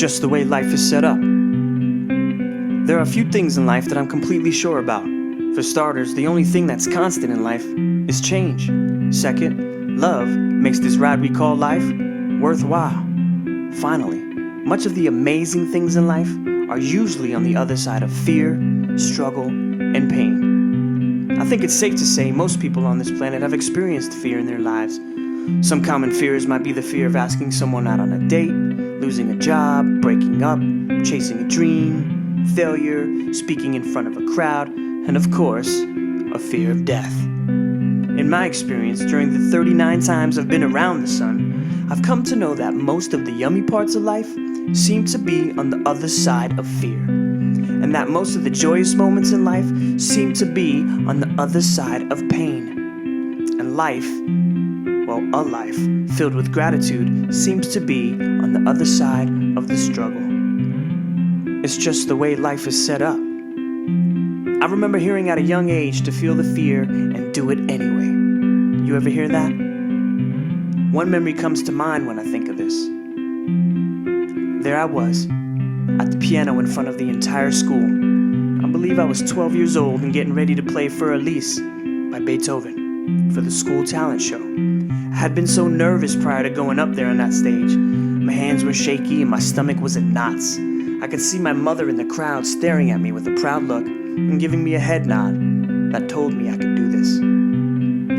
just the way life is set up. There are a few things in life that I'm completely sure about. For starters, the only thing that's constant in life is change. Second, love makes this ride we call life worthwhile. Finally, much of the amazing things in life are usually on the other side of fear, struggle, and pain. I think it's safe to say most people on this planet have experienced fear in their lives. Some common fears might be the fear of asking someone out on a date, losing a job, breaking up, chasing a dream, failure, speaking in front of a crowd, and of course, a fear of death. In my experience, during the 39 times I've been around the sun, I've come to know that most of the yummy parts of life seem to be on the other side of fear, and that most of the joyous moments in life seem to be on the other side of pain. And life, a life filled with gratitude seems to be on the other side of the struggle. It's just the way life is set up. I remember hearing at a young age to feel the fear and do it anyway. You ever hear that? One memory comes to mind when I think of this. There I was, at the piano in front of the entire school. I believe I was 12 years old and getting ready to play Für Elise by Beethoven for the school talent show. I had been so nervous prior to going up there on that stage. My hands were shaky and my stomach was in knots. I could see my mother in the crowd staring at me with a proud look and giving me a head nod that told me I could do this.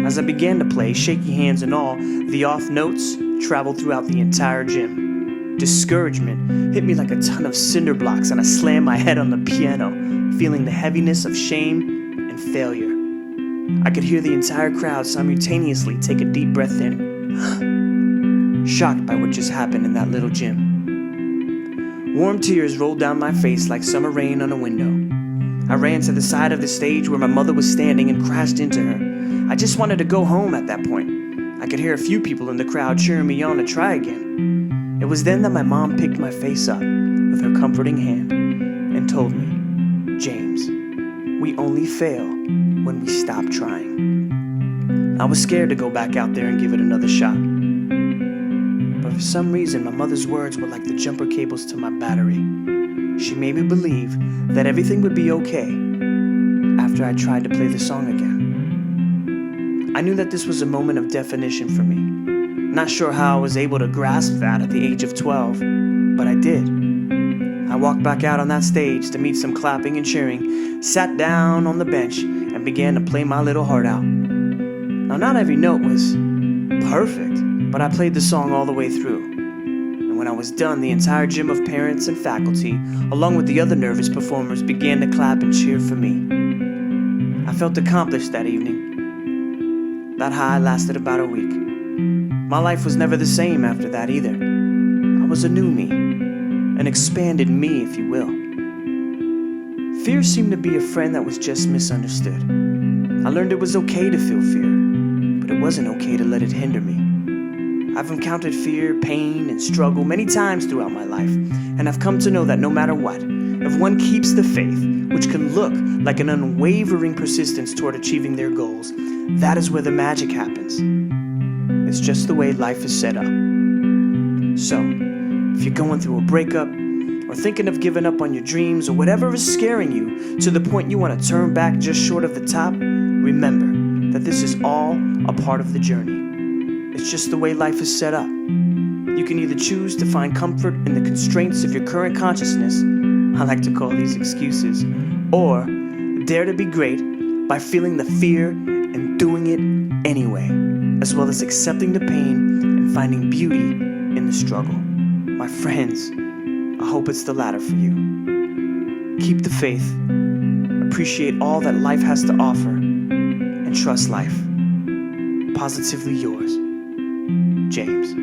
As I began to play, shaky hands and all, the off notes traveled throughout the entire gym. Discouragement hit me like a ton of cinder blocks and I slammed my head on the piano, feeling the heaviness of shame and failure. I could hear the entire crowd simultaneously take a deep breath in, shocked by what just happened in that little gym. Warm tears rolled down my face like summer rain on a window. I ran to the side of the stage where my mother was standing and crashed into her. I just wanted to go home at that point. I could hear a few people in the crowd cheering me on to try again. It was then that my mom picked my face up with her comforting hand and told me, "James, we only fail when we stop trying." I was scared to go back out there and give it another shot. But for some reason, my mother's words were like the jumper cables to my battery. She made me believe that everything would be okay after I tried to play the song again. I knew that this was a moment of definition for me. Not sure how I was able to grasp that at the age of 12, but I did. I walked back out on that stage to meet some clapping and cheering, sat down on the bench, and began to play my little heart out. Now, not every note was perfect, but I played the song all the way through. And when I was done, the entire gym of parents and faculty, along with the other nervous performers, began to clap and cheer for me. I felt accomplished that evening. That high lasted about a week. My life was never the same after that either. I was a new me, an expanded me, if you will. Fear seemed to be a friend that was just misunderstood. I learned it was okay to feel fear, but it wasn't okay to let it hinder me. I've encountered fear, pain, and struggle many times throughout my life, and I've come to know that no matter what, if one keeps the faith, which can look like an unwavering persistence toward achieving their goals, that is where the magic happens. It's just the way life is set up. So, if you're going through a breakup, or thinking of giving up on your dreams, or whatever is scaring you to the point you want to turn back just short of the top, remember that this is all a part of the journey. It's just the way life is set up. You can either choose to find comfort in the constraints of your current consciousness, I like to call these excuses, or dare to be great by feeling the fear and doing it anyway, as well as accepting the pain and finding beauty in the struggle. My friends, I hope it's the latter for you. Keep the faith, appreciate all that life has to offer, and trust life. Positively yours, James.